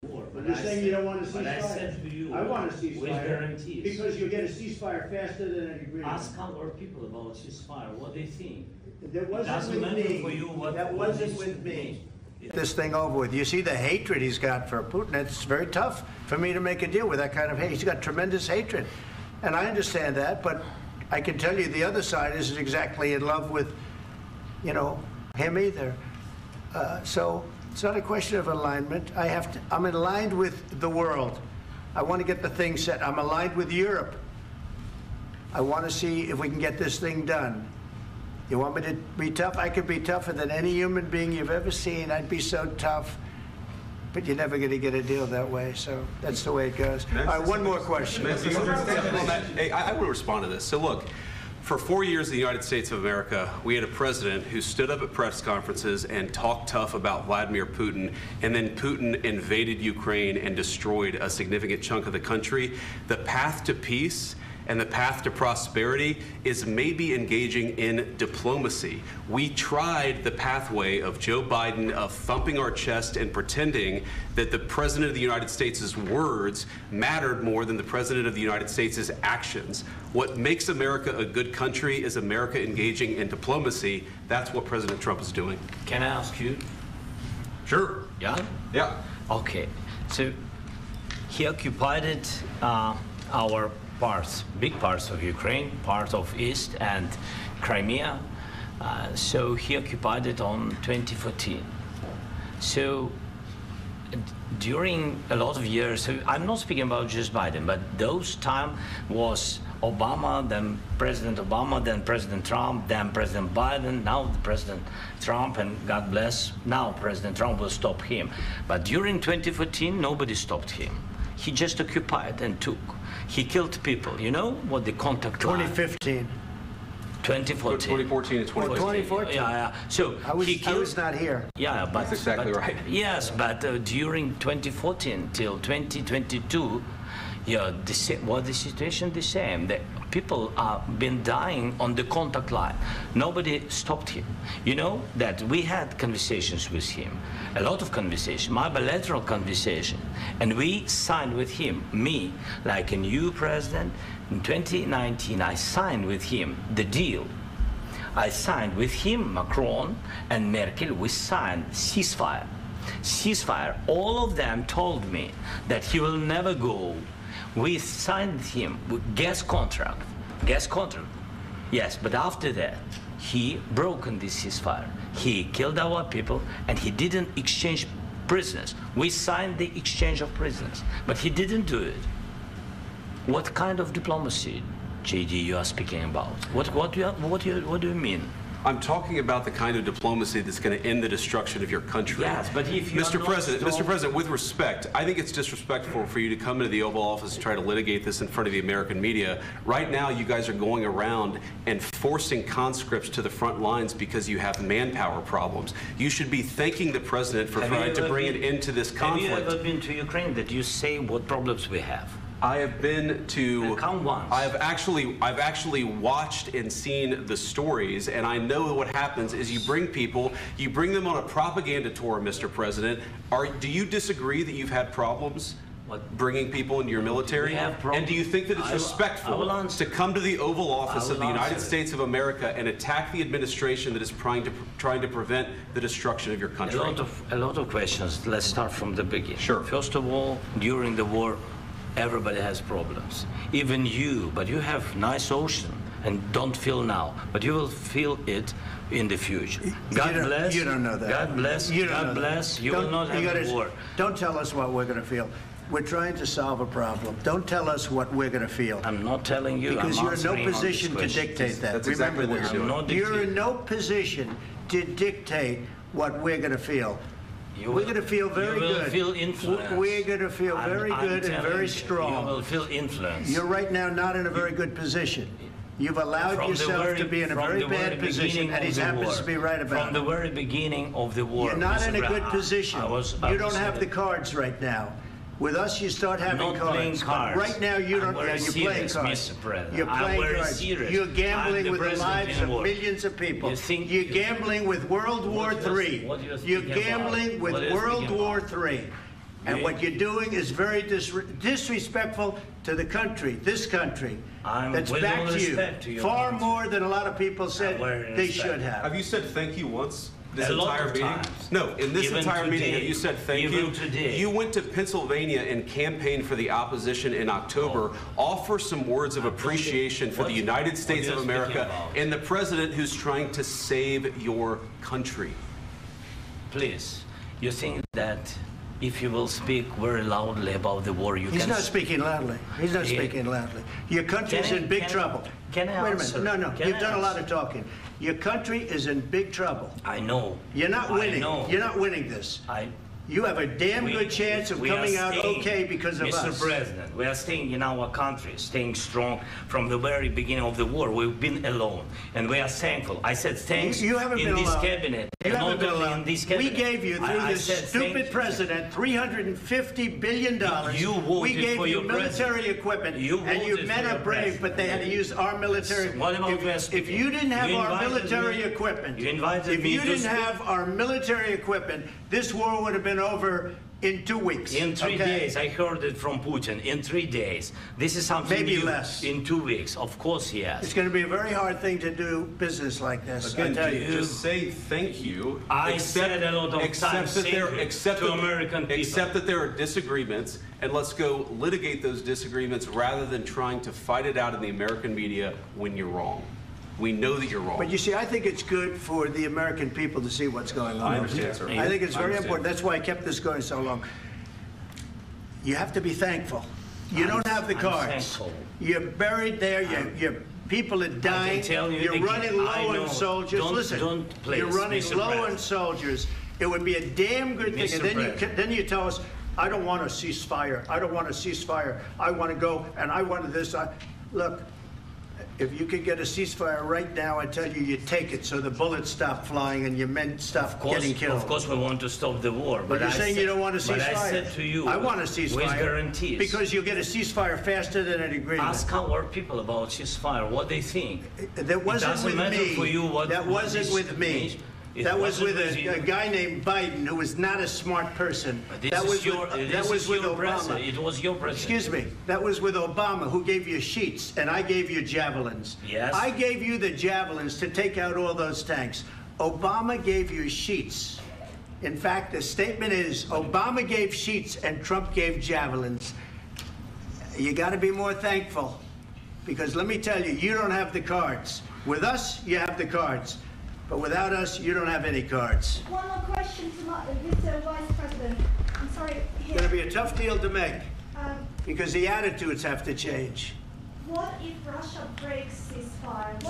But you're saying you don't want a ceasefire? But I said to you, I want a ceasefire. with guarantees. Because you'll get a ceasefire faster than an agreement. Ask our people about ceasefire, what they think. That wasn't with me. That wasn't with me. This thing over with. You see the hatred he's got for Putin. It's very tough for me to make a deal with that kind of hate. He's got tremendous hatred. And I understand that, but I can tell you the other side isn't exactly in love with, you know, him either. So it's not a question of alignment. I'm aligned with the world. I want to get the thing set. I'm aligned with Europe. I want to see if we can get this thing done. You want me to be tough? I could be tougher than any human being you've ever seen. I'd be so tough. But you're never going to get a deal that way, so that's the way it goes. All right, one more question. Hey, I want to respond to this. So look, for 4 years in the United States of America, we had a president who stood up at press conferences and talked tough about Vladimir Putin, and then Putin invaded Ukraine and destroyed a significant chunk of the country. The path to peace and the path to prosperity is maybe engaging in diplomacy. We tried the pathway of Joe Biden of thumping our chest and pretending that the President of the United States' words mattered more than the President of the United States' actions. What makes America a good country is America engaging in diplomacy. That's what President Trump is doing. Can I ask you? Sure. Yeah? Yeah. Okay. So he occupied our parts, big parts of Ukraine, part of East and Crimea. So he occupied it on 2014. So during a lot of years, so I'm not speaking about just Biden, but those time was Obama, then President Obama, then President Trump, then President Biden, now the President Trump, and God bless, now President Trump will stop him. But during 2014, nobody stopped him. He just occupied and took. He killed people. You know what the contact line? 2015. 2014 and 2014. 2014. Yeah. So I was not here. Yeah, but that's exactly right. Yes, but during 2014 till 2022, yeah, the situation the same. The people have been dying on the contact line. Nobody stopped him. You know that we had conversations with him, a lot of conversation, my bilateral conversation, and we signed with him, me, like a new president. In 2019, I signed with him the deal. I signed with him, Macron and Merkel, we signed ceasefire. Ceasefire. All of them told me that he will never go. We signed him with gas contract. Yes, but after that, he broken this ceasefire. He killed our people, and he didn't exchange prisoners. We signed the exchange of prisoners, but he didn't do it. What kind of diplomacy, JD, you are speaking about? What do you mean? I'm talking about the kind of diplomacy that's going to end the destruction of your country. Yes, but if you Mr. President, with respect, I think it's disrespectful for you to come into the Oval Office and try to litigate this in front of the American media. Right now, you guys are going around and forcing conscripts to the front lines because you have manpower problems. You should be thanking the President for trying to bring an end to this conflict. Have you ever been to Ukraine that you say what problems we have? I have been to. Count once. I've actually watched and seen the stories, and I know what happens is you bring them on a propaganda tour, Mr. President. Do you disagree that you've had problems bringing people into your military? And do you think that it's respectful to come to the Oval Office of the United States of America and attack the administration that is trying to prevent the destruction of your country? A lot of questions. Let's start from the beginning. Sure. First of all, during the war, everybody has problems, even you, but you have nice ocean and don't feel now, but you will feel it in the future. God bless. You don't know that. God bless. God bless. You will not have war. Don't tell us what we're going to feel. We're trying to solve a problem. Don't tell us what we're going to feel. I'm not telling you. Because you're in no position to dictate that. That's exactly what you're doing. You're in no position to dictate what we're going to feel. We're going to feel very good. You will feel influence. We're going to feel very good and very strong. You will feel influence. You're right now not in a very good position. You've allowed yourself to be in a very bad position, and he happens to be right about it. From the very beginning of the war. You're not in a good position. You don't have the cards right now. With us, you start having cards. Right now, you don't. You're playing cards. You're playing cards. You're gambling with the lives of millions of people. You're gambling with World War III. You're gambling with World War III. And what you're doing is very disrespectful to the country, this country, that's with all back to respect to you, your far country. more than a lot of people said they respect. should have. Have you said thank you once? This A lot entire of meeting? times. No, in this Even entire meeting, today. have you said thank Even you? today. You went to Pennsylvania and campaigned for the opposition in October. Offer some words of appreciation for the United States of America and the president who's trying to save your country. Please, you think that if you will speak very loudly about the war, He's not speaking loudly. He's not speaking loudly. Your country's in big trouble. Can I Wait a answer? minute. No, Can you've I done a lot answer? of talking. Your country is in big trouble. I know. You're not winning. I know. You're not winning this. You have a damn good chance of coming out okay because of us. Mr. President, we are staying in our country, staying strong from the very beginning of the war. We've been alone, and we are thankful. I said thanks You haven't in been this alone. cabinet. You haven't not been only alone. in this cabinet. We gave you, through I this said stupid president, $350 billion. You voted we gave for you your military president. equipment, You and your voted men for are your brave, president. but they had to use our military. What about If you didn't have our military equipment, you invited if me you to didn't speak. have our military equipment, this war would have been over in 2 weeks. In 3 days, I heard it from Putin. In 3 days, this is something Maybe new. less. In 2 weeks, of course, yes. It's going to be a very hard thing to do business like this. I Again, tell you. just say thank you. I said a lot of times that thank there, you accept to that- American people. Accept that there are disagreements, and let's go litigate those disagreements rather than trying to fight it out in the American media when you're wrong. We know that you're wrong. But you see, I think it's good for the American people to see what's going on. I understand, sir. I think it's I very understand. important. That's why I kept this going so long. You have to be thankful. You don't have the I'm cards. thankful. You're buried there. Your people are dying. tell you You're again, running I low know. on soldiers. Don't- don't, please, you're running Mr. low on President. soldiers. It would be a damn good thing. Mr. And President. then you tell us, I don't want a ceasefire. I don't want a ceasefire. I want to go and I want this. Look, if you could get a ceasefire right now, I tell you, you take it so the bullets stop flying and your men stop getting killed. Of course, we want to stop the war. But you're I saying said- you don't want a ceasefire. But I said to you, I want a ceasefire. with guarantees. Because you'll get a ceasefire faster than an agreement. Ask our people about ceasefire, what they think. That wasn't doesn't with matter me. for you what- that what wasn't this with me. means. It That was with wasn't with a you. guy named Biden who was not a smart person. That was with Obama. It was your president. Excuse me. That was with Obama, who gave you sheets, and I gave you javelins. Yes. I gave you the javelins to take out all those tanks. Obama gave you sheets. In fact, the statement is Obama gave sheets and Trump gave javelins. You got to be more thankful, because let me tell you, you don't have the cards. With us, you have the cards. But without us, you don't have any cards. One more question to Mr. Vice President. I'm sorry. It's going to be a tough deal to make, Um, because the attitudes have to change. what if Russia breaks ceasefire?